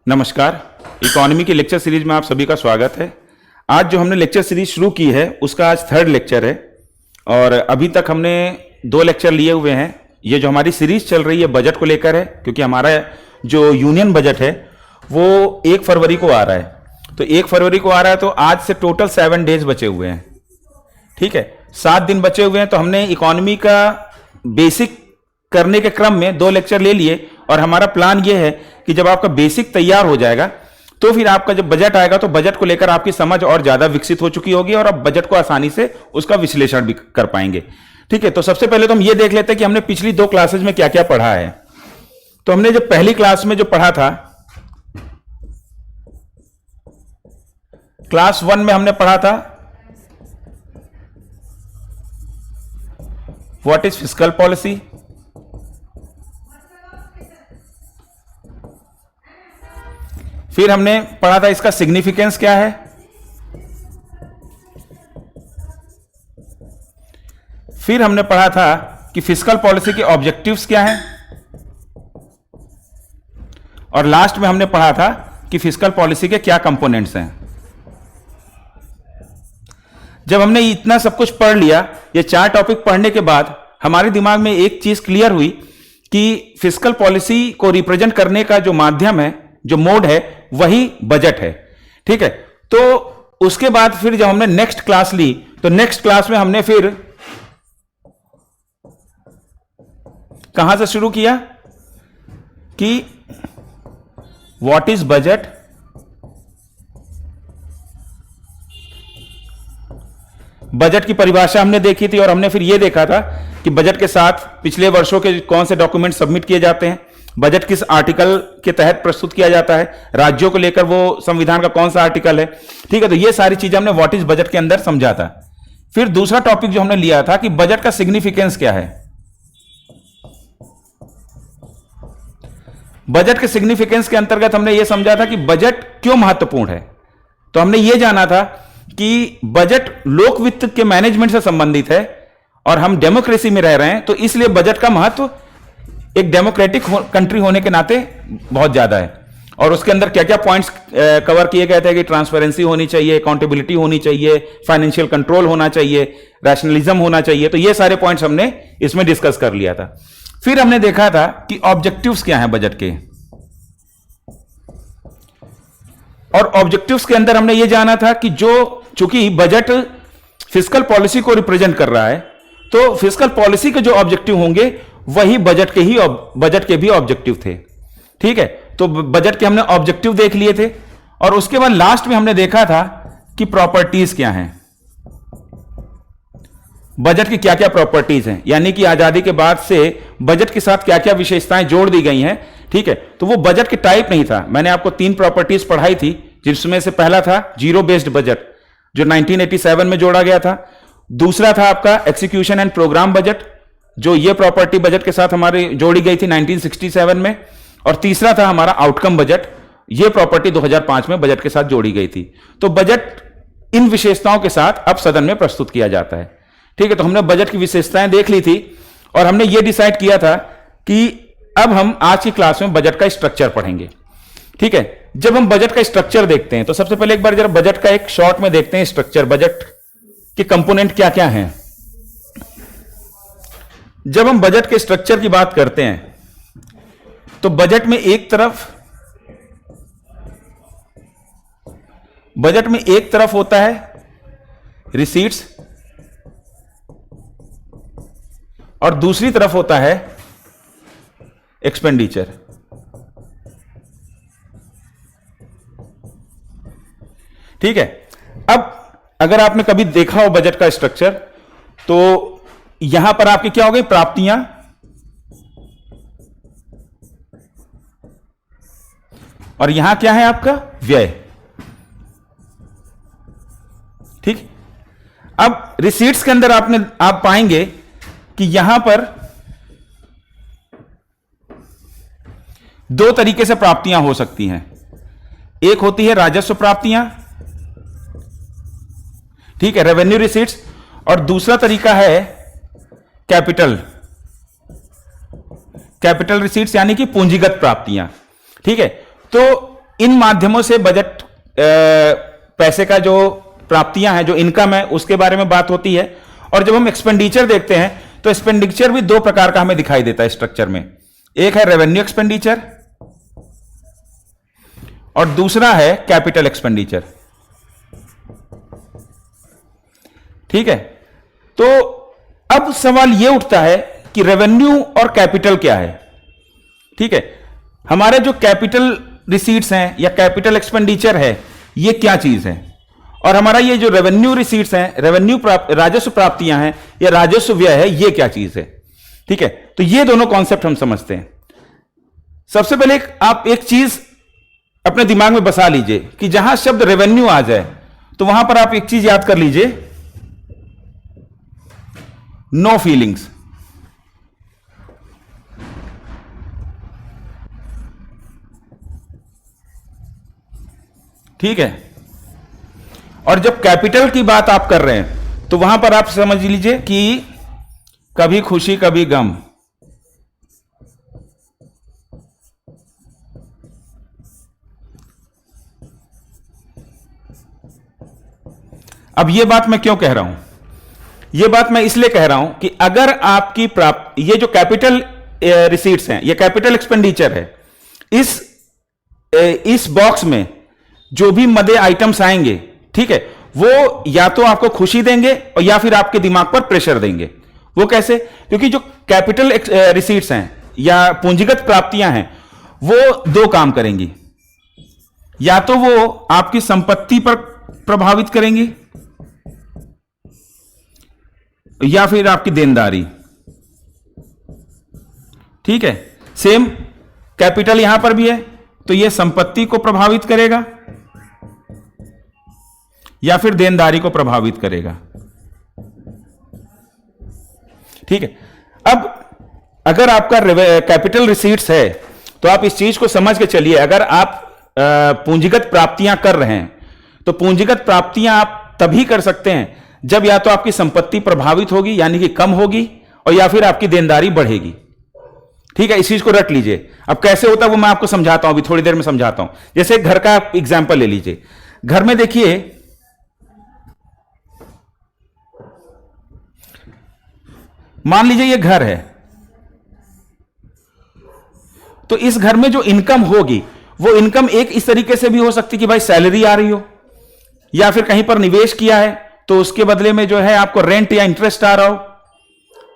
नमस्कार। इकोनॉमी की lecture series में आप सभी का स्वागत है। आज जो हमने लेक्चर सीरीज शुरू की है उसका आज थर्ड लेक्चर है और अभी तक हमने 2 लेक्चर लिए हुए हैं। ये जो हमारी सीरीज चल रही है बजट को लेकर है, क्योंकि हमारा जो यूनियन बजट है वो 1 फरवरी को आ रहा है। तो 1 फरवरी को आ रहा है तो आज से टोटल 7 डेज बचे हुए हैं। ठीक है, 7 दिन बचे हुए हैं। तो हमने इकोनॉमी का बेसिक करने के क्रम में 2 लेक्चर ले लिए और हमारा प्लान यह है कि जब आपका बेसिक तैयार हो जाएगा तो फिर आपका जब बजट आएगा तो बजट को लेकर आपकी समझ और ज्यादा विकसित हो चुकी होगी और आप बजट को आसानी से उसका विश्लेषण भी कर पाएंगे। ठीक है, तो सबसे पहले तो हम ये देख लेते हैं कि हमने पिछली 2 क्लासेज में क्या क्या पढ़ा है। तो हमने जब पहली क्लास में जो पढ़ा था, क्लास 1 में हमने पढ़ा था व्हाट इज फिस्कल पॉलिसी। फिर हमने पढ़ा था इसका सिग्निफिकेंस क्या है। फिर हमने पढ़ा था कि फिस्कल पॉलिसी के ऑब्जेक्टिव्स क्या हैं। और लास्ट में हमने पढ़ा था कि फिस्कल पॉलिसी के क्या कंपोनेंट्स हैं। जब हमने इतना सब कुछ पढ़ लिया, ये 4 टॉपिक पढ़ने के बाद हमारे दिमाग में एक चीज क्लियर हुई कि फिस्कल पॉलिसी को रिप्रेजेंट करने का जो माध्यम है, जो मोड है, वही बजट है। ठीक है, तो उसके बाद फिर जब हमने नेक्स्ट क्लास ली तो नेक्स्ट क्लास में हमने फिर कहां से शुरू किया कि व्हाट इज बजट, बजट की परिभाषा हमने देखी थी और हमने फिर यह देखा था कि बजट के साथ पिछले वर्षों के कौन से डॉक्यूमेंट सबमिट किए जाते हैं, बजट किस आर्टिकल के तहत प्रस्तुत किया जाता है, राज्यों को लेकर वो संविधान का कौन सा आर्टिकल है। ठीक है, तो ये सारी चीजें हमने व्हाट इज बजट के अंदर समझा था। फिर दूसरा टॉपिक जो हमने लिया था कि बजट का सिग्निफिकेंस क्या है। बजट के सिग्निफिकेंस के अंतर्गत हमने ये समझा था कि बजट क्यों महत्वपूर्ण है। तो हमने ये जाना था कि बजट लोक वित्त के मैनेजमेंट से संबंधित है और हम डेमोक्रेसी में रह रहे हैं, तो इसलिए बजट का महत्व एक डेमोक्रेटिक कंट्री होने के नाते बहुत ज्यादा है। और उसके अंदर क्या क्या पॉइंट्स कवर किए गए थे कि ट्रांसपेरेंसी होनी चाहिए, अकाउंटेबिलिटी होनी चाहिए, फाइनेंशियल कंट्रोल होना चाहिए, रैशनलिज्म होना चाहिए। तो ये सारे पॉइंट्स हमने इसमें डिस्कस कर लिया था। फिर हमने देखा था कि ऑब्जेक्टिव्स क्या हैं बजट के, और ऑब्जेक्टिव्स के अंदर हमने ये जाना था कि चूंकि बजट फिस्कल पॉलिसी को रिप्रेजेंट कर रहा है तो फिस्कल पॉलिसी के जो ऑब्जेक्टिव होंगे वही बजट के भी ऑब्जेक्टिव थे। ठीक है, तो बजट के हमने ऑब्जेक्टिव देख लिए थे और उसके बाद लास्ट में हमने देखा था कि प्रॉपर्टीज क्या हैं, बजट की क्या क्या प्रॉपर्टीज हैं, यानी कि आजादी के बाद से बजट के साथ क्या क्या विशेषताएं जोड़ दी गई हैं। ठीक है, तो वो बजट के टाइप नहीं था। मैंने आपको 3 प्रॉपर्टीज पढ़ाई थी, जिसमें से पहला था जीरो बेस्ड बजट जो 1987 में जोड़ा गया था। दूसरा था आपका एग्जीक्यूशन एंड प्रोग्राम बजट, जो ये प्रॉपर्टी बजट के साथ हमारी जोड़ी गई थी 1967 में। और तीसरा था हमारा आउटकम बजट, ये प्रॉपर्टी 2005 में बजट के साथ जोड़ी गई थी। तो बजट इन विशेषताओं के साथ अब सदन में प्रस्तुत किया जाता है। ठीक है, तो हमने बजट की विशेषताएं देख ली थी और हमने ये डिसाइड किया था कि अब हम आज की क्लास में बजट का स्ट्रक्चर पढ़ेंगे। ठीक है, जब हम बजट का स्ट्रक्चर देखते हैं तो सबसे पहले एक बार जरा बजट का एक शॉर्ट में देखते हैं स्ट्रक्चर, बजट के कंपोनेंट क्या क्या हैं। जब हम बजट के स्ट्रक्चर की बात करते हैं तो बजट में एक तरफ होता है रिसीट्स और दूसरी तरफ होता है एक्सपेंडिचर। ठीक है, अब अगर आपने कभी देखा हो बजट का स्ट्रक्चर तो यहां पर आपकी क्या हो गई, प्राप्तियां, और यहां क्या है आपका व्यय। ठीक, अब रिसीट्स के अंदर आप पाएंगे कि यहां पर 2 तरीके से प्राप्तियां हो सकती हैं। एक होती है राजस्व प्राप्तियां, ठीक है, रेवेन्यू रिसीट्स, और दूसरा तरीका है कैपिटल रिसीट्स यानी कि पूंजीगत प्राप्तियां। ठीक है, तो इन माध्यमों से बजट पैसे का जो प्राप्तियां हैं, जो इनकम है, उसके बारे में बात होती है। और जब हम एक्सपेंडिचर देखते हैं तो एक्सपेंडिचर भी दो प्रकार का हमें दिखाई देता है स्ट्रक्चर में। एक है रेवेन्यू एक्सपेंडिचर और दूसरा है कैपिटल एक्सपेंडिचर। ठीक है, तो अब सवाल यह उठता है कि रेवेन्यू और कैपिटल क्या है। ठीक है, हमारे जो कैपिटल रिसीट्स हैं या कैपिटल एक्सपेंडिचर है, ये क्या चीज है, और हमारा ये जो रेवेन्यू रिसीट्स हैं, रेवेन्यू राजस्व प्राप्तियां हैं या राजस्व व्यय है, ये क्या चीज है। ठीक है, तो ये दोनों कॉन्सेप्ट हम समझते हैं। सबसे पहले आप एक चीज अपने दिमाग में बसा लीजिए कि जहां शब्द रेवेन्यू आ जाए तो वहां पर आप एक चीज याद कर लीजिए, नो फीलिंग्स। ठीक है, और जब कैपिटल की बात आप कर रहे हैं तो वहां पर आप समझ लीजिए कि कभी खुशी कभी गम। अब यह बात मैं क्यों कह रहा हूं, यह बात मैं इसलिए कह रहा हूं कि अगर आपकी प्राप्त ये जो कैपिटल रिसीट्स हैं, ये कैपिटल एक्सपेंडिचर है, इस बॉक्स में जो भी मदे आइटम्स आएंगे, ठीक है, वो या तो आपको खुशी देंगे और या फिर आपके दिमाग पर प्रेशर देंगे। वो कैसे? क्योंकि जो कैपिटल रिसीट्स हैं या पूंजीगत प्राप्तियां हैं, वो दो काम करेंगी, या तो वो आपकी संपत्ति पर प्रभावित करेंगी या फिर आपकी देनदारी। ठीक है, सेम कैपिटल यहां पर भी है तो यह संपत्ति को प्रभावित करेगा या फिर देनदारी को प्रभावित करेगा। ठीक है, अब अगर आपका कैपिटल रिसीट्स है तो आप इस चीज को समझ के चलिए, अगर आप पूंजीगत प्राप्तियां कर रहे हैं तो पूंजीगत प्राप्तियां आप तभी कर सकते हैं जब या तो आपकी संपत्ति प्रभावित होगी यानी कि कम होगी, और या फिर आपकी देनदारी बढ़ेगी। ठीक है, इस चीज को रट लीजिए। अब कैसे होता है वो मैं आपको समझाता हूं, अभी थोड़ी देर में समझाता हूं। जैसे घर का एग्जाम्पल ले लीजिए। घर में देखिए, मान लीजिए ये घर है, तो इस घर में जो इनकम होगी वो इनकम एक इस तरीके से भी हो सकती कि भाई सैलरी आ रही हो, या फिर कहीं पर निवेश किया है तो उसके बदले में जो है आपको रेंट या इंटरेस्ट आ रहा हो।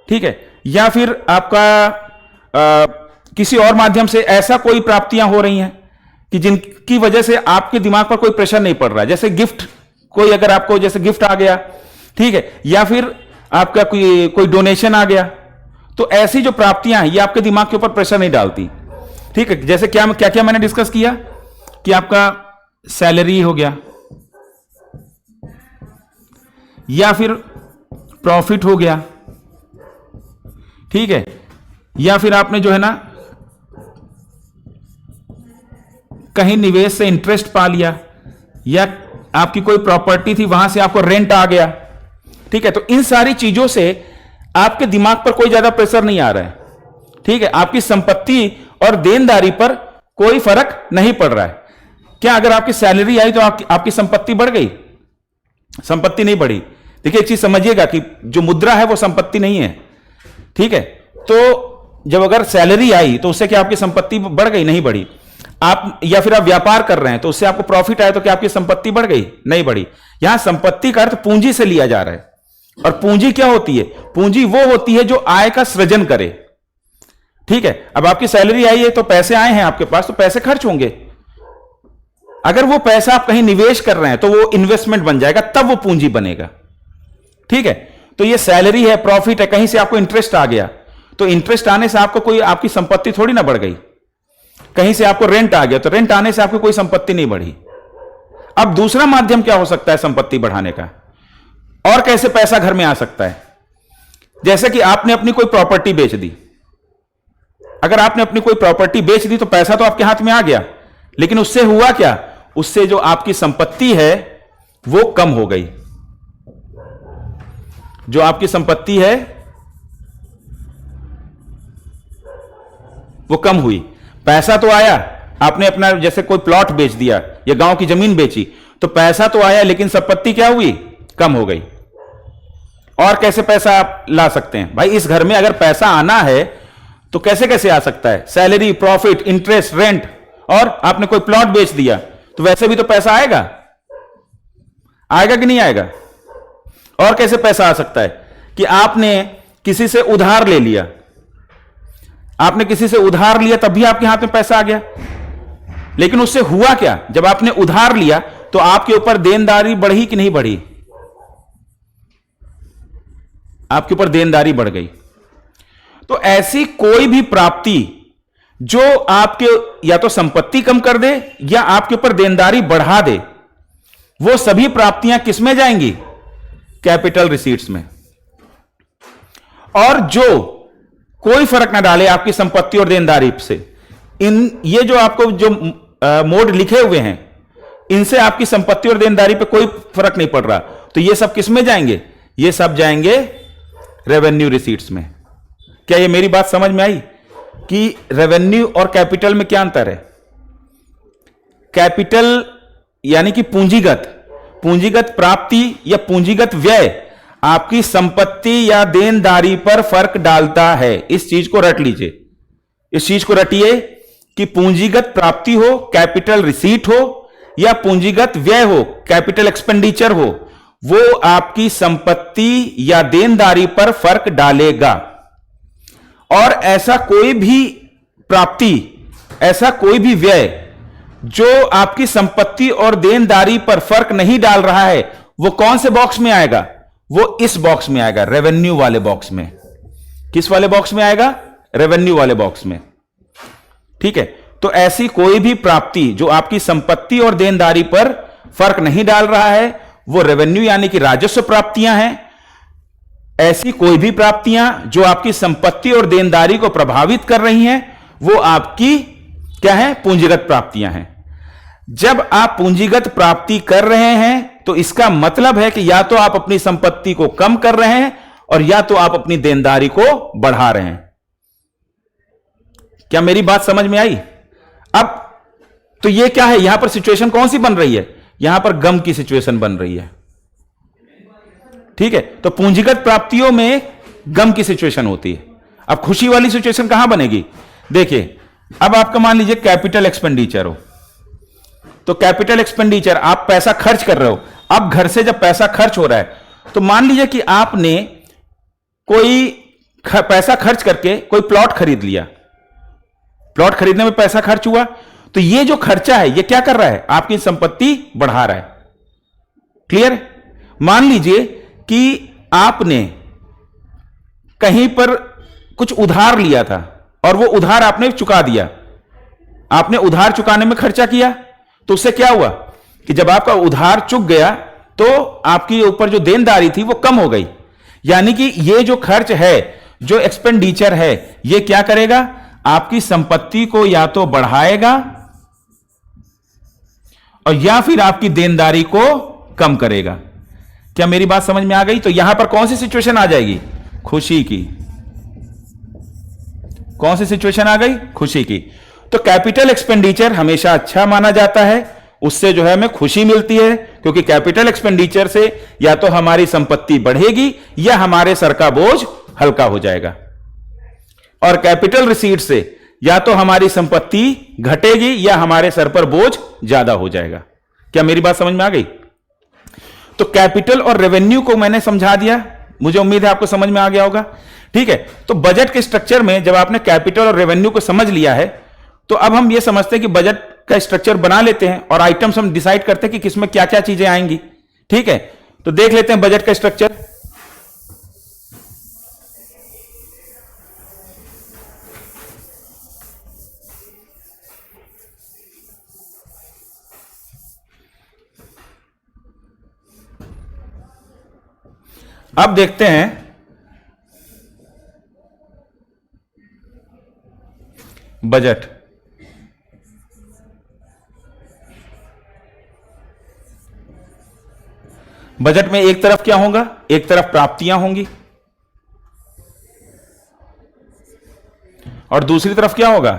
ठीक है, या फिर आपका किसी और माध्यम से ऐसा कोई प्राप्तियां हो रही हैं कि जिनकी वजह से आपके दिमाग पर कोई प्रेशर नहीं पड़ रहा है। जैसे गिफ्ट, कोई अगर आपको जैसे गिफ्ट आ गया, ठीक है, या फिर आपका कोई डोनेशन आ गया, तो ऐसी जो प्राप्तियां हैं ये आपके दिमाग के ऊपर प्रेशर नहीं डालती। ठीक है, जैसे क्या क्या मैंने डिस्कस किया कि आपका सैलरी हो गया, या फिर प्रॉफिट हो गया, ठीक है, या फिर आपने जो है ना कहीं निवेश से इंटरेस्ट पा लिया, या आपकी कोई प्रॉपर्टी थी वहां से आपको रेंट आ गया। ठीक है, तो इन सारी चीजों से आपके दिमाग पर कोई ज्यादा प्रेशर नहीं आ रहा है। ठीक है, आपकी संपत्ति और देनदारी पर कोई फर्क नहीं पड़ रहा है। क्या अगर आपकी सैलरी आई तो आपकी संपत्ति बढ़ गई? संपत्ति नहीं बढ़ी। देखिए एक चीज समझिएगा कि जो मुद्रा है वो संपत्ति नहीं है। ठीक है, तो जब अगर सैलरी आई तो उससे क्या आपकी संपत्ति बढ़ गई? नहीं बढ़ी। आप या फिर आप व्यापार कर रहे हैं तो उससे आपको प्रॉफिट आया तो क्या आपकी संपत्ति बढ़ गई? नहीं बढ़ी। यहां संपत्ति का अर्थ पूंजी से लिया जा रहा है। और पूंजी क्या होती है? पूंजी वो होती है जो आय का सृजन करे। ठीक है, अब आपकी सैलरी आई है तो पैसे आए हैं आपके पास, तो पैसे खर्च होंगे। अगर वो पैसा आप कहीं निवेश कर रहे हैं तो वो इन्वेस्टमेंट बन जाएगा, तब वो पूंजी बनेगा। ठीक है, तो ये सैलरी है, प्रॉफिट है, कहीं से आपको इंटरेस्ट आ गया, तो इंटरेस्ट आने से आपको कोई आपकी संपत्ति थोड़ी ना बढ़ गई। कहीं से आपको रेंट आ गया तो रेंट आने से आपको कोई संपत्ति नहीं बढ़ी। अब दूसरा माध्यम क्या हो सकता है संपत्ति बढ़ाने का? और कैसे पैसा घर में आ सकता है? जैसे कि आपने अपनी कोई प्रॉपर्टी बेच दी। अगर आपने अपनी कोई प्रॉपर्टी बेच दी तो पैसा तो आपके हाथ में आ गया, लेकिन उससे हुआ क्या? उससे जो आपकी संपत्ति है वो कम हो गई। जो आपकी संपत्ति है वो कम हुई। पैसा तो आया, आपने अपना जैसे कोई प्लॉट बेच दिया या गांव की जमीन बेची, तो पैसा तो आया लेकिन संपत्ति क्या हुई, कम हो गई। और कैसे पैसा आप ला सकते हैं भाई? इस घर में अगर पैसा आना है तो कैसे कैसे आ सकता है? सैलरी, प्रॉफिट, इंटरेस्ट, रेंट, और आपने कोई प्लॉट बेच दिया तो वैसे भी तो पैसा आएगा, आएगा कि नहीं आएगा? और कैसे पैसा आ सकता है कि आपने किसी से उधार ले लिया, आपने किसी से उधार लिया तब भी आपके हाथ में पैसा आ गया, लेकिन उससे हुआ क्या? जब आपने उधार लिया तो आपके ऊपर देनदारी बढ़ी कि नहीं बढ़ी? आपके ऊपर देनदारी बढ़ गई। तो ऐसी कोई भी प्राप्ति जो आपके या तो संपत्ति कम कर दे या आपके ऊपर देनदारी बढ़ा दे, वो सभी प्राप्तियां किस में जाएंगी? कैपिटल रिसीट्स में। और जो कोई फर्क ना डाले आपकी संपत्ति और देनदारी से, ये जो आपको जो मोड लिखे हुए हैं, इनसे आपकी संपत्ति और देनदारी पे कोई फर्क नहीं पड़ रहा, तो ये सब किस में जाएंगे? ये सब जाएंगे रेवेन्यू रिसीट्स में। क्या ये मेरी बात समझ में आई कि रेवेन्यू और कैपिटल में क्या अंतर है? कैपिटल यानी कि पूंजीगत प्राप्ति या पूंजीगत व्यय आपकी संपत्ति या देनदारी पर फर्क डालता है। इस चीज को रट लीजिए, इस चीज को रटिए कि पूंजीगत प्राप्ति हो, कैपिटल रिसीट हो, या पूंजीगत व्यय हो, कैपिटल एक्सपेंडिचर हो, वो आपकी संपत्ति या देनदारी पर फर्क डालेगा। और ऐसा कोई भी प्राप्ति, ऐसा कोई भी व्यय जो आपकी संपत्ति और देनदारी पर फर्क नहीं डाल रहा है, वो कौन से बॉक्स में आएगा? वो इस बॉक्स में आएगा, रेवेन्यू वाले बॉक्स में। किस वाले बॉक्स में आएगा? रेवेन्यू वाले बॉक्स में। ठीक है, तो ऐसी कोई भी प्राप्ति जो आपकी संपत्ति और देनदारी पर फर्क नहीं डाल रहा है, वो रेवेन्यू यानी कि राजस्व प्राप्तियां हैं। ऐसी कोई भी प्राप्तियां जो आपकी संपत्ति और देनदारी को प्रभावित कर रही हैं, वो आपकी क्या है? पूंजीगत प्राप्तियां हैं। जब आप पूंजीगत प्राप्ति कर रहे हैं तो इसका मतलब है कि या तो आप अपनी संपत्ति को कम कर रहे हैं और या तो आप अपनी देनदारी को बढ़ा रहे हैं। क्या मेरी बात समझ में आई? अब तो ये क्या है, यहां पर सिचुएशन कौन सी बन रही है? यहां पर गम की सिचुएशन बन रही है। ठीक है, तो पूंजीगत प्राप्तियों में गम की सिचुएशन होती है। अब खुशी वाली सिचुएशन कहां बनेगी? देखिए, अब आपका मान लीजिए कैपिटल एक्सपेंडिचर हो, तो कैपिटल एक्सपेंडिचर आप पैसा खर्च कर रहे हो। अब घर से जब पैसा खर्च हो रहा है, तो मान लीजिए कि आपने कोई पैसा खर्च करके कोई प्लॉट खरीद लिया, प्लॉट खरीदने में पैसा खर्च हुआ, तो ये जो खर्चा है ये क्या कर रहा है? आपकी संपत्ति बढ़ा रहा है। क्लियर? मान लीजिए कि आपने कहीं पर कुछ उधार लिया था और वो उधार आपने चुका दिया, आपने उधार चुकाने में खर्चा किया, तो उससे क्या हुआ कि जब आपका उधार चुक गया तो आपकी ऊपर जो देनदारी थी वो कम हो गई। यानी कि ये जो खर्च है, जो एक्सपेंडिचर है, ये क्या करेगा? आपकी संपत्ति को या तो बढ़ाएगा और या फिर आपकी देनदारी को कम करेगा। क्या मेरी बात समझ में आ गई? तो यहां पर कौन सी सिचुएशन आ जाएगी? खुशी की। कौन सी सिचुएशन आ गई? खुशी की। तो कैपिटल एक्सपेंडिचर हमेशा अच्छा माना जाता है, उससे जो है हमें खुशी मिलती है, क्योंकि कैपिटल एक्सपेंडिचर से या तो हमारी संपत्ति बढ़ेगी या हमारे सर का बोझ हल्का हो जाएगा। और कैपिटल रिसीट से या तो हमारी संपत्ति घटेगी या हमारे सर पर बोझ ज्यादा हो जाएगा। क्या मेरी बात समझ में आ गई? तो कैपिटल और रेवेन्यू को मैंने समझा दिया, मुझे उम्मीद है आपको समझ में आ गया होगा। ठीक है, तो बजट के स्ट्रक्चर में जब आपने कैपिटल और रेवेन्यू को समझ लिया है, तो अब हम ये समझते हैं कि बजट का स्ट्रक्चर बना लेते हैं और आइटम्स हम डिसाइड करते हैं कि किसमें क्या क्या चीजें आएंगी। ठीक है, तो देख लेते हैं बजट का स्ट्रक्चर। अब देखते हैं बजट। बजट में एक तरफ क्या होगा? एक तरफ प्राप्तियां होंगी और दूसरी तरफ क्या होगा?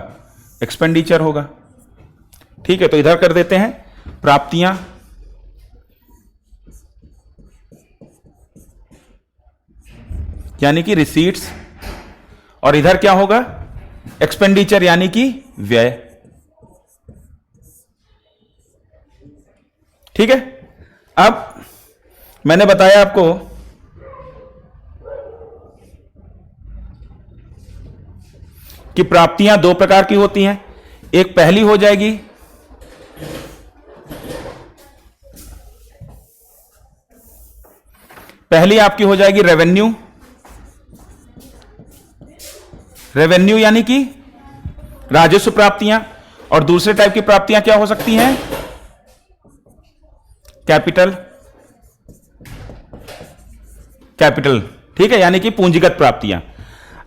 एक्सपेंडिचर होगा। ठीक है, तो इधर कर देते हैं प्राप्तियां, यानी कि रिसीट्स, और इधर क्या होगा, एक्सपेंडिचर यानी कि व्यय। ठीक है, अब मैंने बताया आपको कि प्राप्तियां दो प्रकार की होती हैं। एक पहली हो जाएगी पहली आपकी हो जाएगी रेवेन्यू। रेवेन्यू यानी कि राजस्व प्राप्तियां। और दूसरे टाइप की प्राप्तियां क्या हो सकती हैं, कैपिटल। कैपिटल, ठीक है, यानी कि पूंजीगत प्राप्तियां।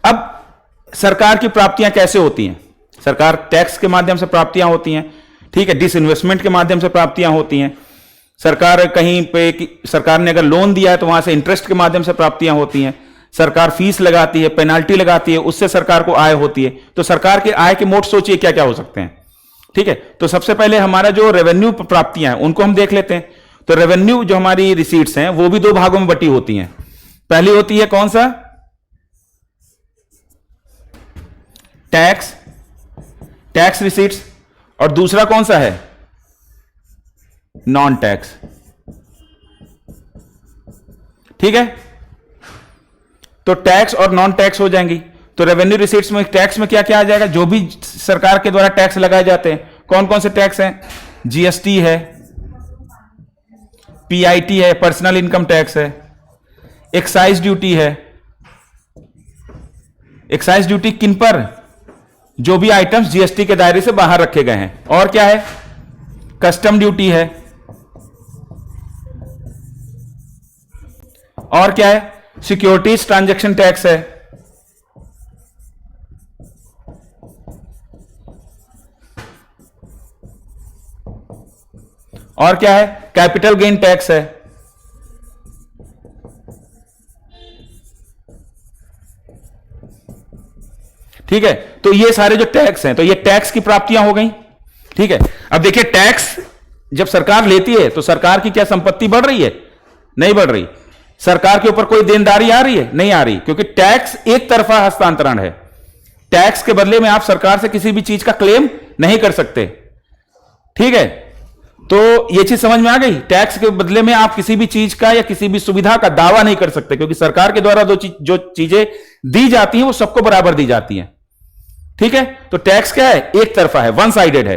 अब सरकार की प्राप्तियां कैसे होती हैं? सरकार टैक्स के माध्यम से प्राप्तियां होती हैं, ठीक है, डिसइन्वेस्टमेंट के माध्यम से प्राप्तियां होती हैं। सरकार कहीं पे सरकार ने अगर लोन दिया है तो वहां से इंटरेस्ट के माध्यम से प्राप्तियां होती हैं। सरकार फीस लगाती है, पेनाल्टी लगाती है, उससे सरकार को आय होती है। तो सरकार के आय के मोड सोचिए क्या क्या हो सकते हैं। ठीक है, तो सबसे पहले हमारा जो रेवेन्यू प्राप्तियां हैं उनको हम देख लेते हैं। तो रेवेन्यू जो हमारी रिसीट्स हैं वो भी दो भागों में बटी होती हैं। पहली होती है कौन सा, टैक्स, टैक्स रिसीट्स, और दूसरा कौन सा है, नॉन टैक्स। ठीक है, तो टैक्स और नॉन टैक्स हो जाएंगी। तो रेवेन्यू रिसीट्स में टैक्स में क्या क्या आ जाएगा, जो भी सरकार के द्वारा टैक्स लगाए जाते हैं। कौन कौन से टैक्स हैं, जीएसटी है, पीआईटी है, पर्सनल इनकम टैक्स है, एक्साइज ड्यूटी है। एक्साइज ड्यूटी किन पर, जो भी आइटम्स जीएसटी के दायरे से बाहर रखे गए हैं। और क्या है, कस्टम ड्यूटी है। और क्या है, सिक्योरिटीज ट्रांजैक्शन टैक्स है। और क्या है, कैपिटल गेन टैक्स है। ठीक है, तो ये सारे जो टैक्स हैं, तो ये टैक्स की प्राप्तियां हो गई। ठीक है, अब देखिए टैक्स जब सरकार लेती है तो सरकार की क्या संपत्ति बढ़ रही है, नहीं बढ़ रही। सरकार के ऊपर कोई देनदारी आ रही है, नहीं आ रही, क्योंकि टैक्स एक तरफा हस्तांतरण है। टैक्स के बदले में आप सरकार से किसी भी चीज का क्लेम नहीं कर सकते। ठीक है, तो यह चीज समझ में आ गई। टैक्स के बदले में आप किसी भी चीज का या किसी भी सुविधा का दावा नहीं कर सकते, क्योंकि सरकार के द्वारा जो चीजें दी जाती हैं वो सबको बराबर दी जाती हैं। ठीक है, तो टैक्स क्या है, एक तरफा है, वन साइडेड है।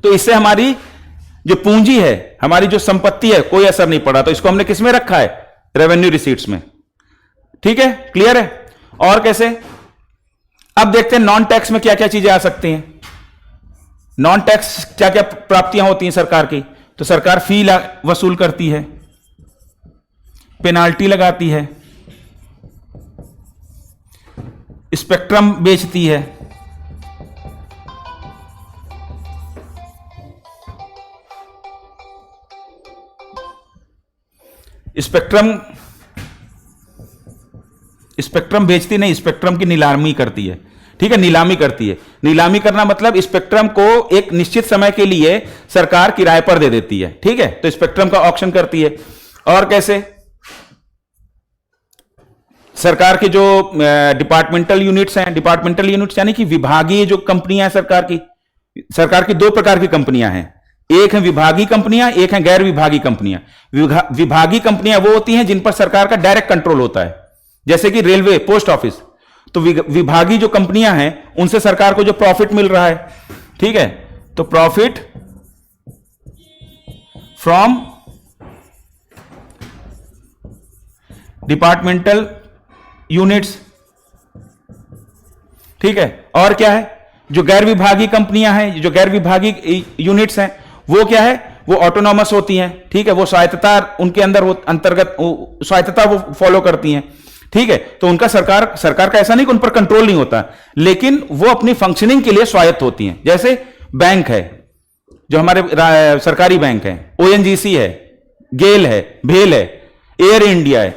तो इससे हमारी जो पूंजी है, हमारी जो संपत्ति है, कोई असर नहीं पड़ा। तो इसको हमने किसमें रखा है, रेवेन्यू रिसीट्स में। ठीक है, क्लियर है। और कैसे, अब देखते हैं नॉन टैक्स में क्या क्या चीजें आ सकती हैं। नॉन टैक्स क्या क्या प्राप्तियां होती हैं सरकार की। तो सरकार फी वसूल करती है, पेनाल्टी लगाती है, स्पेक्ट्रम बेचती है, स्पेक्ट्रम बेचती नहीं, स्पेक्ट्रम की नीलामी करती है। ठीक है, नीलामी करती है। नीलामी करना मतलब स्पेक्ट्रम को एक निश्चित समय के लिए सरकार किराए पर दे देती है। ठीक है, तो स्पेक्ट्रम का ऑक्शन करती है। और कैसे, सरकार के जो डिपार्टमेंटल यूनिट्स हैं, डिपार्टमेंटल यूनिट्स यानी कि विभागीय जो कंपनियां हैं सरकार की दो प्रकार की कंपनियां हैं। एक है विभागीय कंपनियां, एक है गैर विभागीय कंपनियां। विभागीय कंपनियां वो होती हैं जिन पर सरकार का डायरेक्ट कंट्रोल होता है, जैसे कि रेलवे, पोस्ट ऑफिस। तो विभागीय जो कंपनियां हैं उनसे सरकार को जो प्रॉफिट मिल रहा है, ठीक है, तो प्रॉफिट फ्रॉम डिपार्टमेंटल यूनिट्स। ठीक है, और क्या है, जो गैर विभागीय कंपनियां हैं, जो गैर विभागीय यूनिट्स हैं, वो क्या है, वो ऑटोनॉमस होती हैं। ठीक है, वो स्वायत्तता उनके अंतर्गत स्वायत्तता वो फॉलो करती हैं। ठीक है, तो उनका सरकार का ऐसा नहीं कि उन पर कंट्रोल नहीं होता, लेकिन वो अपनी फंक्शनिंग के लिए स्वायत्त होती हैं। जैसे बैंक है, जो हमारे सरकारी बैंक है, ओएनजीसी है, गेल है, भेल है, एयर इंडिया है।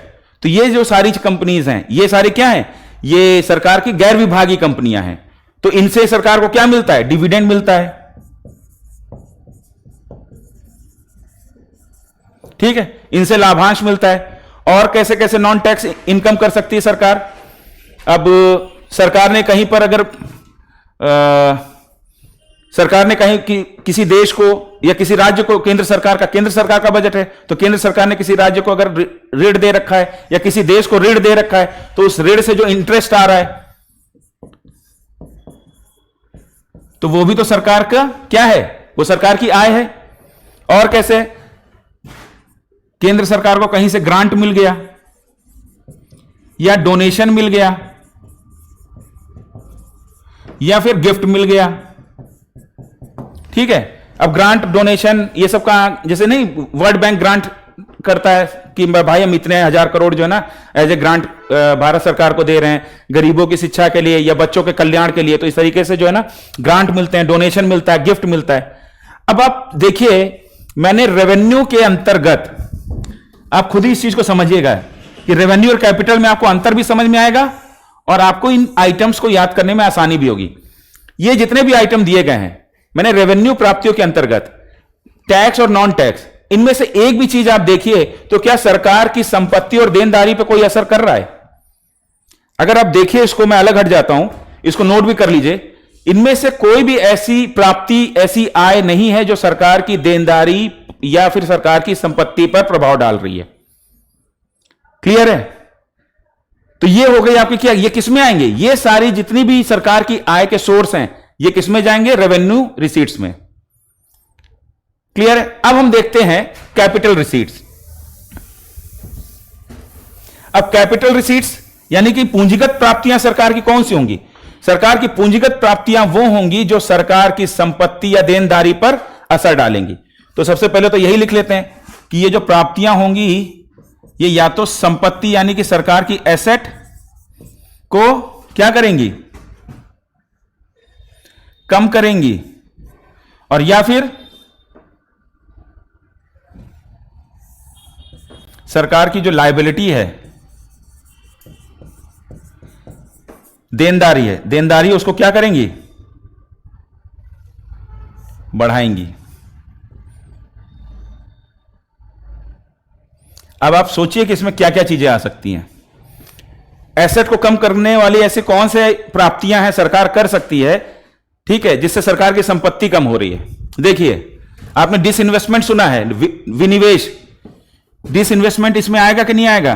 तो ये जो सारी कंपनीज हैं, ये सारी क्या हैं, ये सरकार की गैर विभागीय कंपनियां हैं। तो इनसे सरकार को क्या मिलता है, डिविडेंड मिलता है। ठीक है, इनसे लाभांश मिलता है। और कैसे कैसे नॉन टैक्स इनकम कर सकती है सरकार। अब सरकार ने कहीं पर अगर सरकार ने कहीं किसी देश को या किसी राज्य को, केंद्र सरकार का बजट है, तो केंद्र सरकार ने किसी राज्य को अगर ऋण दे रखा है या किसी देश को ऋण दे रखा है, तो उस ऋण से जो इंटरेस्ट आ रहा है तो वो भी तो सरकार का क्या है, वो सरकार की आय है। और कैसे, केंद्र सरकार को कहीं से ग्रांट मिल गया या डोनेशन मिल गया या फिर गिफ्ट मिल गया, ठीक है। अब ग्रांट डोनेशन ये सब का, जैसे नहीं वर्ल्ड बैंक ग्रांट करता है कि भाई हम इतने 1000 करोड़ जो है ना एज ए ग्रांट भारत सरकार को दे रहे हैं गरीबों की शिक्षा के लिए या बच्चों के कल्याण के लिए, तो इस तरीके से जो है ना ग्रांट मिलते हैं, डोनेशन मिलता है, गिफ्ट मिलता है। अब आप देखिए, मैंने रेवेन्यू के अंतर्गत, आप खुद ही इस चीज को समझिएगा कि रेवेन्यू और कैपिटल में आपको अंतर भी समझ में आएगा और आपको इन आइटम्स को याद करने में आसानी भी होगी। ये जितने भी आइटम दिए गए हैं, मैंने रेवेन्यू प्राप्तियों के अंतर्गत टैक्स और नॉन टैक्स, इनमें से एक भी चीज आप देखिए तो क्या सरकार की संपत्ति और देनदारी पर कोई असर कर रहा है। अगर आप देखिए, इसको मैं अलग हट जाता हूं, इसको नोट भी कर लीजिए, इनमें से कोई भी ऐसी प्राप्ति, ऐसी आय नहीं है जो सरकार की देनदारी या फिर सरकार की संपत्ति पर प्रभाव डाल रही है। क्लियर है? तो ये हो गई आपकी क्या, ये किसमें आएंगे, ये सारी जितनी भी सरकार की आय के सोर्स हैं ये किसमें जाएंगे, रेवेन्यू रिसीट्स में। क्लियर है? अब हम देखते हैं कैपिटल रिसीट्स। अब कैपिटल रिसीट्स यानी कि पूंजीगत प्राप्तियां सरकार की कौन सी होंगी। सरकार की पूंजीगत प्राप्तियां वो होंगी जो सरकार की संपत्ति या देनदारी पर असर डालेंगी। तो सबसे पहले तो यही लिख लेते हैं कि ये जो प्राप्तियां होंगी ये या तो संपत्ति यानी कि सरकार की एसेट को क्या करेंगी, कम करेंगी, और या फिर सरकार की जो लायबिलिटी है, देनदारी है, देनदारी उसको क्या करेंगी, बढ़ाएंगी। अब आप सोचिए कि इसमें क्या क्या चीजें आ सकती हैं। एसेट को कम करने वाली ऐसे कौन से प्राप्तियां हैं सरकार कर सकती है, ठीक है, जिससे सरकार की संपत्ति कम हो रही है। देखिए, आपने डिसइन्वेस्टमेंट सुना है, विनिवेश, डिसइन्वेस्टमेंट इसमें आएगा कि नहीं आएगा।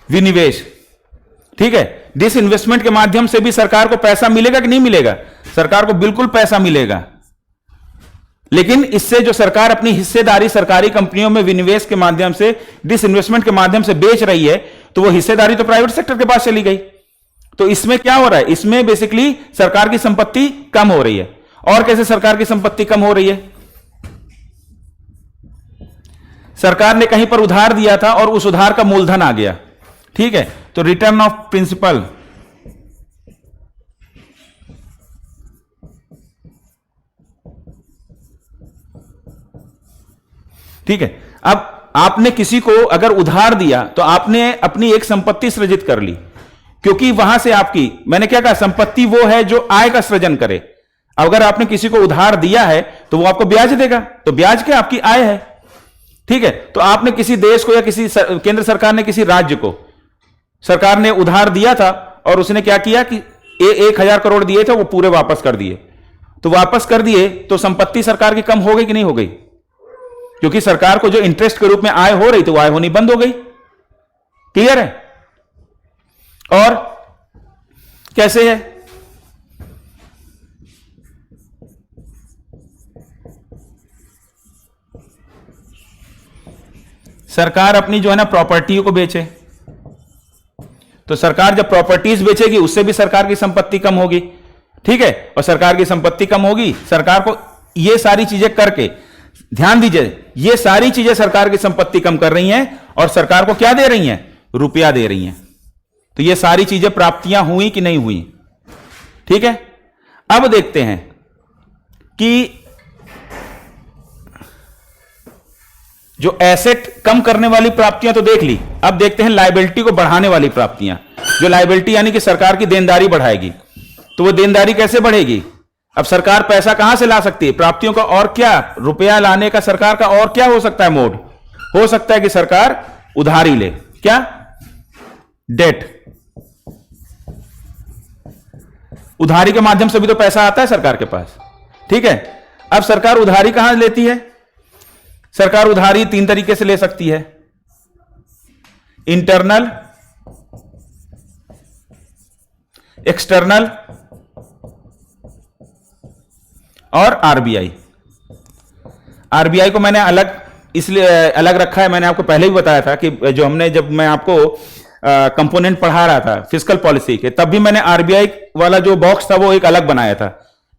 विनिवेश, ठीक है, डिसइन्वेस्टमेंट के माध्यम से भी सरकार को पैसा मिलेगा कि नहीं मिलेगा, सरकार को बिल्कुल पैसा मिलेगा। लेकिन इससे जो सरकार अपनी हिस्सेदारी सरकारी कंपनियों में विनिवेश के माध्यम से, डिसइन्वेस्टमेंट के माध्यम से बेच रही है, तो वो हिस्सेदारी तो प्राइवेट सेक्टर के पास चली गई। तो इसमें क्या हो रहा है, इसमें बेसिकली सरकार की संपत्ति कम हो रही है। और कैसे सरकार की संपत्ति कम हो रही है, सरकार ने कहीं पर उधार दिया था और उस उधार का मूलधन आ गया, ठीक है, तो रिटर्न ऑफ प्रिंसिपल, ठीक है। अब आपने किसी को अगर उधार दिया तो आपने अपनी एक संपत्ति सृजित कर ली, क्योंकि वहां से आपकी, मैंने क्या कहा, संपत्ति वो है जो आय का सृजन करे। अगर आपने किसी को उधार दिया है तो वो आपको ब्याज देगा, तो ब्याज क्या, आपकी आय है, ठीक है। तो आपने किसी देश को या किसी केंद्र सरकार ने किसी राज्य को, सरकार ने उधार दिया था और उसने क्या किया कि 1000 करोड़ दिए थे वो पूरे वापस कर दिए, तो वापस कर दिए तो संपत्ति सरकार की कम हो गई कि नहीं हो गई, क्योंकि सरकार को जो इंटरेस्ट के रूप में आय हो रही थी वो आय होनी बंद हो गई। क्लियर है? और कैसे है, सरकार अपनी जो है ना प्रॉपर्टी को बेचे, तो सरकार जब प्रॉपर्टीज बेचेगी उससे भी सरकार की संपत्ति कम होगी, ठीक है, और सरकार की संपत्ति कम होगी, सरकार को ये सारी चीजें करके, ध्यान दीजिए, ये सारी चीजें सरकार की संपत्ति कम कर रही हैं और सरकार को क्या दे रही हैं, रुपया दे रही हैं। तो ये सारी चीजें प्राप्तियां हुई कि नहीं हुई, ठीक है। अब देखते हैं कि जो एसेट कम करने वाली प्राप्तियां तो देख ली, अब देखते हैं लायबिलिटी को बढ़ाने वाली प्राप्तियां, जो लायबिलिटी यानी कि सरकार की देनदारी बढ़ाएगी। तो वो देनदारी कैसे बढ़ेगी? अब सरकार पैसा कहां से ला सकती है? प्राप्तियों का और क्या, रुपया लाने का सरकार का और क्या हो सकता है मोड? हो सकता है कि सरकार उधारी ले। क्या? डेट। उधारी के माध्यम से भी तो पैसा आता है सरकार के पास, ठीक है। अब सरकार उधारी कहां लेती है? सरकार उधारी 3 तरीके से ले सकती है, इंटरनल, एक्सटर्नल और आरबीआई। आरबीआई को मैंने अलग इसलिए अलग रखा है, मैंने आपको पहले भी बताया था कि जब मैं आपको कंपोनेंट पढ़ा रहा था फिस्कल पॉलिसी के, तब भी मैंने आरबीआई वाला जो बॉक्स था वो एक अलग बनाया था,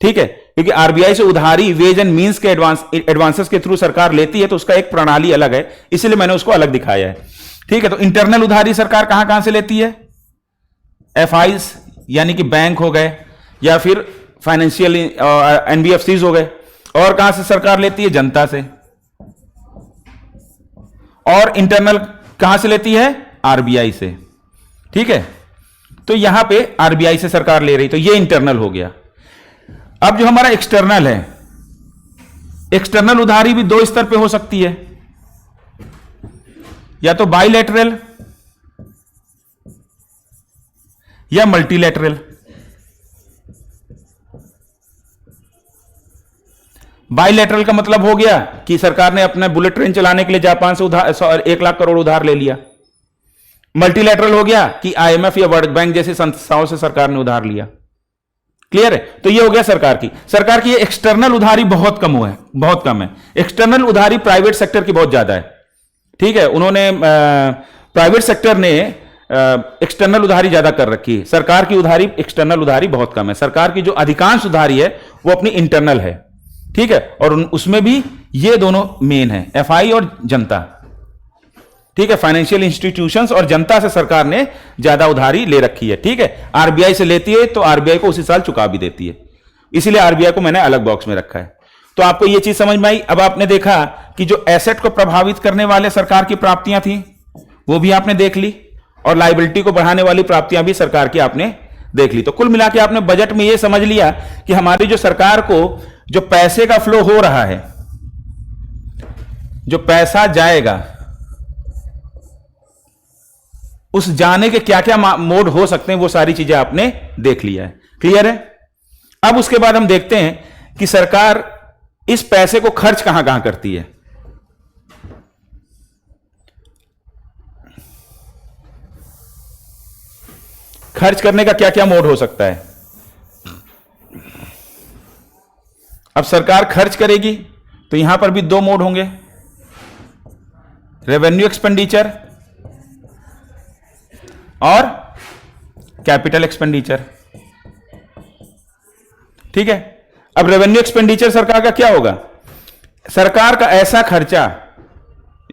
ठीक है। क्योंकि आरबीआई से उधारी वेज एंड मींस के एडवांसेस के थ्रू सरकार लेती है, तो उसका एक प्रणाली अलग है, इसलिए मैंने उसको अलग दिखाया है, ठीक है। तो इंटरनल उधारी सरकार कहां कहां से लेती है? एफआईज यानी कि बैंक हो गए, या फिर फाइनेंशियल एनबीएफसीज हो गए। और कहां से सरकार लेती है? जनता से। और इंटरनल कहां से लेती है? आरबीआई से, ठीक है। तो यहां पे आरबीआई से सरकार ले रही, तो ये इंटरनल हो गया। अब जो हमारा एक्सटर्नल है, एक्सटर्नल उधारी भी 2 स्तर पे हो सकती है, या तो बाइलेटरल या मल्टीलेटरल। बाइलेटरल का मतलब हो गया कि सरकार ने अपने बुलेट ट्रेन चलाने के लिए जापान से 1 लाख करोड़ उधार ले लिया। मल्टीलेटरल हो गया कि आईएमएफ या वर्ल्ड बैंक जैसी संस्थाओं से सरकार ने उधार लिया। क्लियर है? तो ये हो गया सरकार की एक्सटर्नल उधारी बहुत कम है। एक्सटर्नल उधारी प्राइवेट सेक्टर की बहुत ज्यादा है, ठीक है। उन्होंने प्राइवेट सेक्टर ने एक्सटर्नल उधारी ज्यादा कर रखी है। सरकार की उधारी, एक्सटर्नल उधारी बहुत कम है। सरकार की जो अधिकांश उधारी है वो अपनी इंटरनल है, ठीक है। और उसमें भी ये दोनों मेन है, एफआई और जनता, ठीक है। फाइनेंशियल इंस्टीट्यूशंस और जनता से सरकार ने ज्यादा उधारी ले रखी है, ठीक है। आरबीआई से लेती है तो आरबीआई को उसी साल चुका भी देती है, इसीलिए आरबीआई को मैंने अलग बॉक्स में रखा है। तो आपको यह चीज समझ में आई। अब आपने देखा कि जो एसेट को प्रभावित करने वाले सरकार की प्राप्तियां थी वो भी आपने देख ली, और लायबिलिटी को बढ़ाने वाली प्राप्तियां भी सरकार की आपने देख ली। तो कुल मिला के आपने बजट में यह समझ लिया कि हमारी जो सरकार को जो पैसे का फ्लो हो रहा है, जो पैसा जाएगा, उस जाने के क्या क्या मोड हो सकते हैं, वो सारी चीजें आपने देख लिया है। क्लियर है? अब उसके बाद हम देखते हैं कि सरकार इस पैसे को खर्च कहां कहां करती है। खर्च करने का क्या क्या मोड हो सकता है। अब सरकार खर्च करेगी तो यहां पर भी 2 मोड होंगे, रेवेन्यू एक्सपेंडिचर और कैपिटल एक्सपेंडिचर, ठीक है। अब रेवेन्यू एक्सपेंडिचर सरकार का क्या होगा? सरकार का ऐसा खर्चा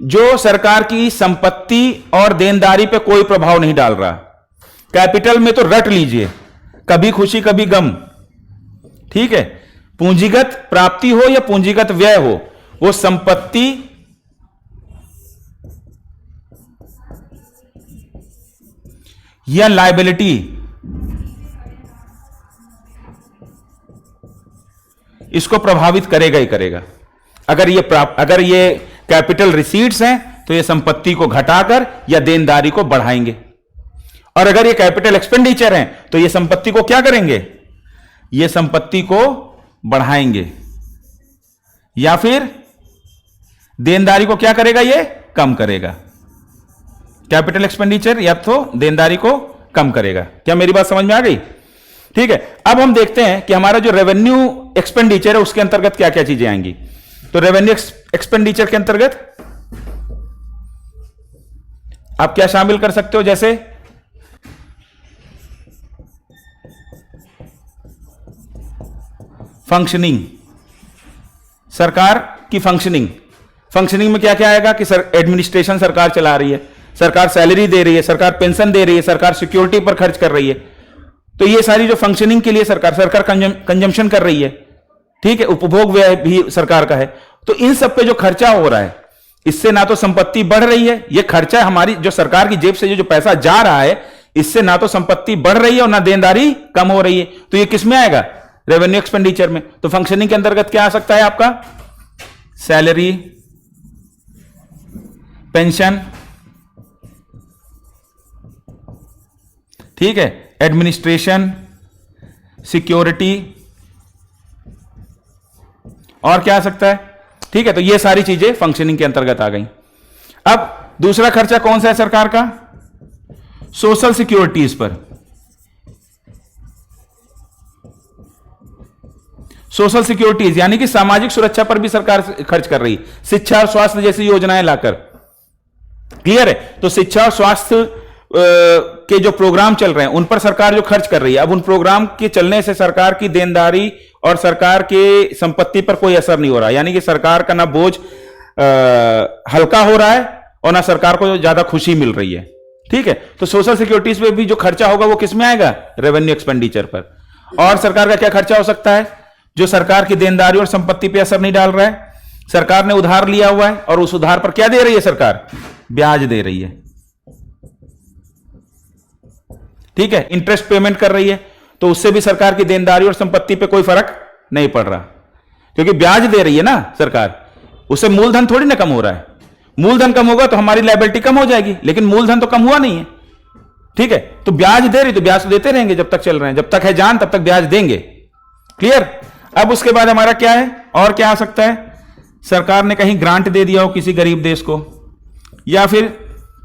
जो सरकार की संपत्ति और देनदारी पे कोई प्रभाव नहीं डाल रहा। कैपिटल में तो रट लीजिए, कभी खुशी कभी गम, ठीक है। पूंजीगत प्राप्ति हो या पूंजीगत व्यय हो, वो संपत्ति या लायबिलिटी इसको प्रभावित करेगा ही करेगा। अगर ये कैपिटल रिसीट्स हैं तो ये संपत्ति को घटाकर या देनदारी को बढ़ाएंगे, और अगर ये कैपिटल एक्सपेंडिचर हैं तो ये संपत्ति को क्या करेंगे? ये संपत्ति को बढ़ाएंगे, या फिर देनदारी को क्या करेगा? ये कम करेगा। कैपिटल एक्सपेंडिचर या तो देनदारी को कम करेगा। क्या मेरी बात समझ में आ गई? ठीक है। अब हम देखते हैं कि हमारा जो रेवेन्यू एक्सपेंडिचर है उसके अंतर्गत क्या क्या चीजें आएंगी। तो रेवेन्यू एक्सपेंडिचर के अंतर्गत आप क्या शामिल कर सकते हो? जैसे फंक्शनिंग, सरकार की फंक्शनिंग में क्या क्या आएगा कि एडमिनिस्ट्रेशन सरकार चला रही है, सरकार सैलरी दे रही है, सरकार पेंशन दे रही है, सरकार सिक्योरिटी पर खर्च कर रही है। तो ये सारी जो फंक्शनिंग के लिए सरकार कंजम्पशन कर रही है, ठीक है। उपभोग व्यय भी सरकार का है। तो इन सब पे जो खर्चा हो रहा है, इससे ना तो संपत्ति बढ़ रही है, ये खर्चा हमारी जो सरकार की जेब से जो पैसा जा रहा है, इससे ना तो संपत्ति बढ़ रही है और ना देनदारी कम हो रही है, तो ये किस में आएगा? रेवेन्यू एक्सपेंडिचर में। तो फंक्शनिंग के अंतर्गत क्या आ सकता है आपका? सैलरी, पेंशन, ठीक है, एडमिनिस्ट्रेशन, सिक्योरिटी, और क्या आ सकता है? ठीक है, तो ये सारी चीजें फंक्शनिंग के अंतर्गत आ गई। अब दूसरा खर्चा कौन सा है सरकार का? सोशल सिक्योरिटीज पर। सोशल सिक्योरिटीज यानी कि सामाजिक सुरक्षा पर भी सरकार खर्च कर रही है, शिक्षा और स्वास्थ्य जैसी योजनाएं लाकर। क्लियर है? तो शिक्षा और स्वास्थ्य के जो प्रोग्राम चल रहे हैं उन पर सरकार जो खर्च कर रही है, अब उन प्रोग्राम के चलने से सरकार की देनदारी और सरकार के संपत्ति पर कोई असर नहीं हो रहा, यानी कि सरकार का ना बोझ हल्का हो रहा है और ना सरकार को ज्यादा खुशी मिल रही है। ठीक है, तो सोशल सिक्योरिटीज पे भी जो खर्चा होगा वो किस में आएगा? रेवेन्यू एक्सपेंडिचर पर। और सरकार का क्या खर्चा हो सकता है जो सरकार की देनदारी और संपत्ति पे असर नहीं डाल रहा है? सरकार ने उधार लिया हुआ है और उस उधार पर क्या दे रही है सरकार? ब्याज दे रही है। ठीक है, इंटरेस्ट पेमेंट कर रही है, तो उससे भी सरकार की देनदारी और संपत्ति पे कोई फर्क नहीं पड़ रहा, क्योंकि ब्याज दे रही है ना सरकार, उससे मूलधन थोड़ी ना कम हो रहा है। मूलधन कम होगा तो हमारी लायबिलिटी कम हो जाएगी, लेकिन मूलधन तो कम हुआ नहीं है। ठीक है, तो ब्याज दे रही तो ब्याज तो देते रहेंगे जब तक चल रहे हैं, जब तक है जान तब तक ब्याज देंगे। क्लियर? अब उसके बाद हमारा क्या है और क्या आ सकता है? सरकार ने कहीं ग्रांट दे दिया हो किसी गरीब देश को, या फिर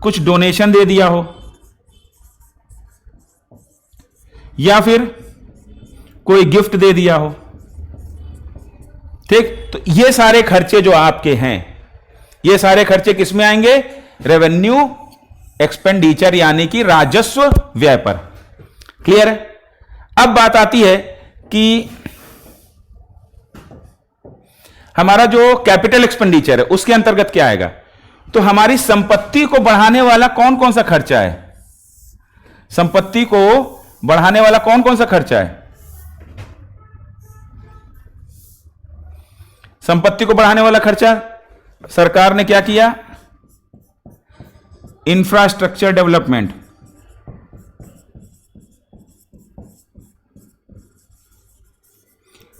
कुछ डोनेशन दे दिया हो, या फिर कोई गिफ्ट दे दिया हो। ठीक, तो ये सारे खर्चे जो आपके हैं, ये सारे खर्चे किस में आएंगे? रेवेन्यू एक्सपेंडिचर यानी कि राजस्व व्यय पर। क्लियर है? अब बात आती है कि हमारा जो कैपिटल एक्सपेंडिचर है उसके अंतर्गत क्या आएगा? तो हमारी संपत्ति को बढ़ाने वाला कौन कौन सा खर्चा है? संपत्ति को बढ़ाने वाला कौन कौन सा खर्चा है? संपत्ति को बढ़ाने वाला खर्चा सरकार ने क्या किया? Infrastructure development.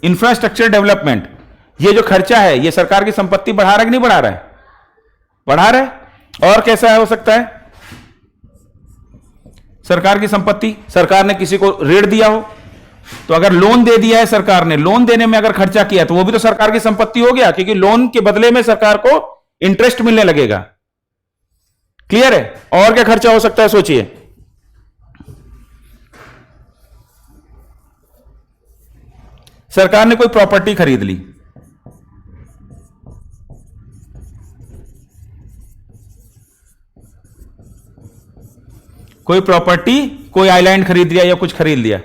इंफ्रास्ट्रक्चर डेवलपमेंट, ये जो खर्चा है ये सरकार की संपत्ति बढ़ा रहा है कि नहीं बढ़ा रहा है? बढ़ा रहा है। और कैसा हो सकता है? सरकार की संपत्ति, सरकार ने किसी को ऋण दिया हो, तो अगर लोन दे दिया है सरकार ने, लोन देने में अगर खर्चा किया तो वो भी तो सरकार की संपत्ति हो गया, क्योंकि लोन के बदले में सरकार को इंटरेस्ट मिलने लगेगा। क्लियर है? और क्या खर्चा हो सकता है सोचिए? सरकार ने कोई प्रॉपर्टी खरीद ली, कोई प्रॉपर्टी, कोई आइलैंड खरीद लिया या कुछ खरीद लिया,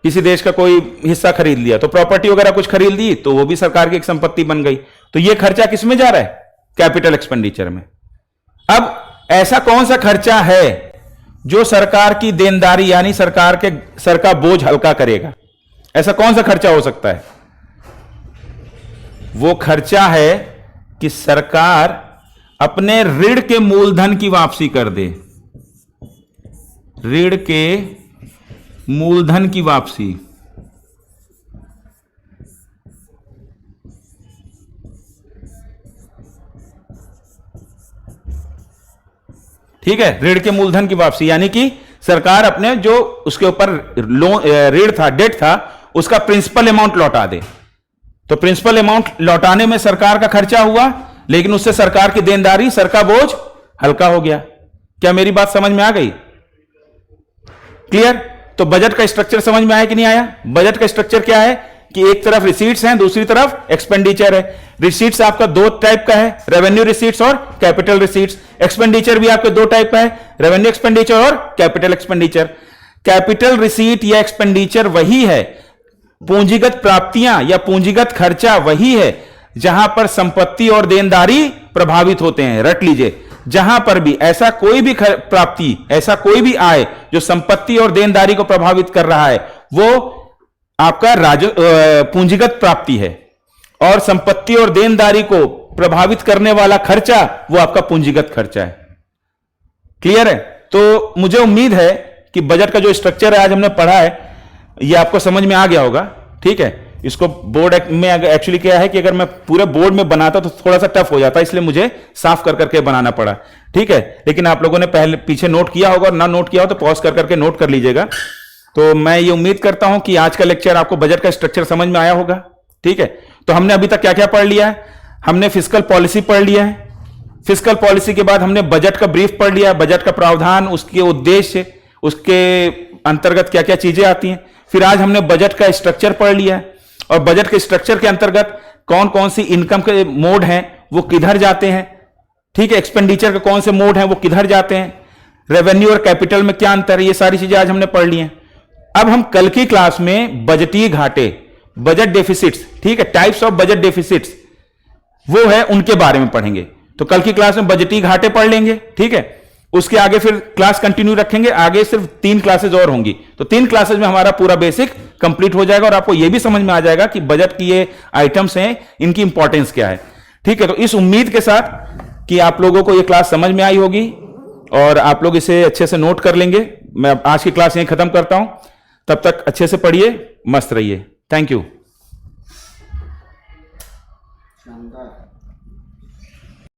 किसी देश का कोई हिस्सा खरीद लिया, तो प्रॉपर्टी वगैरह कुछ खरीद ली तो वो भी सरकार की एक संपत्ति बन गई। तो ये खर्चा किस में जा रहा है? कैपिटल एक्सपेंडिचर में। अब ऐसा कौन सा खर्चा है जो सरकार की देनदारी यानी सरकार का बोझ हल्का करेगा? ऐसा कौन सा खर्चा हो सकता है? वो खर्चा है कि सरकार अपने ऋण के मूलधन की वापसी कर दे। ऋण के मूलधन की वापसी। ठीक है, ऋण के मूलधन की वापसी यानी कि सरकार अपने जो उसके ऊपर लोन ऋण था, डेट था, उसका प्रिंसिपल अमाउंट लौटा दे। तो प्रिंसिपल अमाउंट लौटाने में सरकार का खर्चा हुआ, लेकिन उससे सरकार की देनदारी, सर का बोझ हल्का हो गया। क्या मेरी बात समझ में आ गई? क्लियर? तो बजट का स्ट्रक्चर समझ में आया कि नहीं आया? बजट का स्ट्रक्चर क्या है कि एक तरफ रिसीट्स हैं, दूसरी तरफ एक्सपेंडिचर है। रिसीट्स आपका दो टाइप का है, रेवेन्यू रिसीट्स और कैपिटल रिसीट्स। एक्सपेंडिचर भी आपके दो टाइप का है, रेवेन्यू एक्सपेंडिचर और कैपिटल एक्सपेंडिचर। कैपिटल रिसीट या एक्सपेंडिचर वही है, पूंजीगत प्राप्तियां या पूंजीगत खर्चा वही है जहां पर संपत्ति और देनदारी प्रभावित होते हैं। रट लीजिए, जहां पर भी ऐसा कोई भी प्राप्ति, ऐसा कोई भी आय जो संपत्ति और देनदारी को प्रभावित कर रहा है, वो आपका पूंजीगत प्राप्ति है, और संपत्ति और देनदारी को प्रभावित करने वाला खर्चा वो आपका पूंजीगत खर्चा है। क्लियर है? तो मुझे उम्मीद है कि बजट का जो स्ट्रक्चर है आज हमने पढ़ा है, ये आपको समझ में आ गया होगा। ठीक है, इसको बोर्ड में एक्चुअली क्या है कि अगर मैं पूरे बोर्ड में बनाता तो थोड़ा सा टफ हो जाता, इसलिए मुझे साफ कर करके बनाना पड़ा। ठीक है, लेकिन आप लोगों ने पहले पीछे नोट किया होगा, और ना नोट किया हो तो पॉज कर करके नोट कर लीजिएगा। तो मैं ये उम्मीद करता हूं कि आज का लेक्चर आपको बजट का स्ट्रक्चर समझ में आया होगा। ठीक है, तो हमने अभी तक क्या क्या पढ़ लिया है? हमने फिस्कल पॉलिसी पढ़ लिया है। फिस्कल पॉलिसी के बाद हमने बजट का ब्रीफ पढ़ लिया, बजट का प्रावधान, उसके उद्देश्य, उसके अंतर्गत क्या क्या चीजें आती हैं। फिर आज हमने बजट का स्ट्रक्चर पढ़ लिया है, और बजट के स्ट्रक्चर के अंतर्गत कौन कौन सी इनकम के मोड हैं, वो किधर जाते हैं। ठीक है, एक्सपेंडिचर के कौन से मोड हैं, वो किधर जाते हैं, रेवेन्यू और कैपिटल में क्या अंतर है, ये सारी चीजें आज हमने पढ़ ली हैं। अब हम कल की क्लास में बजटीय घाटे, बजट डेफिसिट्स, ठीक है, टाइप्स ऑफ बजट डेफिसिट्स, वो है उनके बारे में पढ़ेंगे। तो कल की क्लास में बजटीय घाटे पढ़ लेंगे। ठीक है, उसके आगे फिर क्लास कंटिन्यू रखेंगे, आगे सिर्फ 3 क्लासेज और होंगी। तो 3 क्लासेज में हमारा पूरा बेसिक कंप्लीट हो जाएगा, और आपको यह भी समझ में आ जाएगा कि बजट की ये आइटम्स हैं, इनकी इंपॉर्टेंस क्या है। ठीक है, तो इस उम्मीद के साथ कि आप लोगों को ये क्लास समझ में आई होगी और आप लोग इसे अच्छे से नोट कर लेंगे, मैं आज की क्लास यहीं खत्म करता हूं। तब तक अच्छे से पढ़िए, मस्त रहिए। Thank you.